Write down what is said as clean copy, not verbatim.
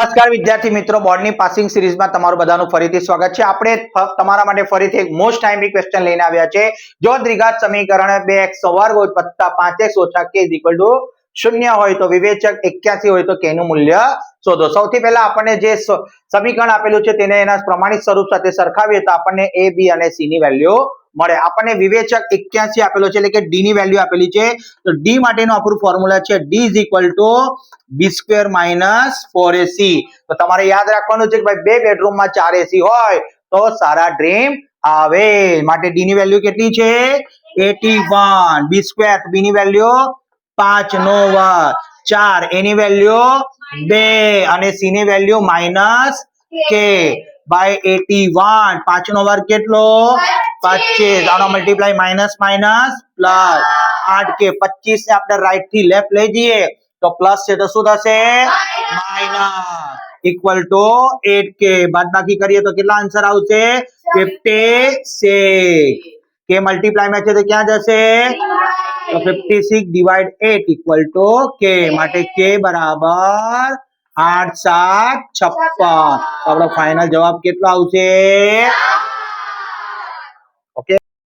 નમસ્કાર વિદ્યાર્થી મિત્રો, બોર્ડની પાસિંગ સિરીઝમાં તમારું બધાનું ફરીથી સ્વાગત છે। આપણે તમારા માટે ફરીથી એક મોસ્ટ ટાઈમલી ક્વેશ્ચન લઈને આવ્યા છે। જો દ્વિઘાત સમીકરણ 2x વર્ગ + 5x - k = 0 હોય તો વિવેચક 81 હોય તો k નું મૂલ્ય શોધો। સૌથી પહેલા આપણને જે સમીકરણ આપેલું છે તેને એના પ્રમાણિત સ્વરૂપ સાથે સરખાવીએ તો આપણને a b અને c ની વેલ્યુ મળે। આપણને વિવેચક 81 આપેલો છે એટલે કે d ની વેલ્યુ આપેલી છે, તો d માટેનું આપણું ફોર્મ્યુલા છે d = b² - 4ac। તો તમારે યાદ રાખવાનું છે કે ભાઈ બે બેડરૂમમાં 4 ac હોય તો સારા ડ્રીમ આવે, માટે d ની વેલ્યુ કેટલી છે 81, b² b ની વેલ્યુ 5 નો વર્ગ 4, a ની વેલ્યુ 2 અને c ની વેલ્યુ -k બાય 81। 5 નો વર્ગ કેટલો 25, આનો multiply minus minus plus 8k। 25 ને આપણે રાઈટ થી લેફ્ટ લઈ જઈએ તો પ્લસ છે તો શું થશે માઇનસ ઇક્વલ ટુ 8k। બાદબાકી કરીએ તો કેટલા આન્સર આવશે 56। k મલ્ટીપ્લાય માં છે તો ક્યાં જશે તો 56/8 ઇક્વલ ટુ k, માટે k બરાબર 8 7 56। તો આપણો ફાઇનલ જવાબ કેટલો આવશે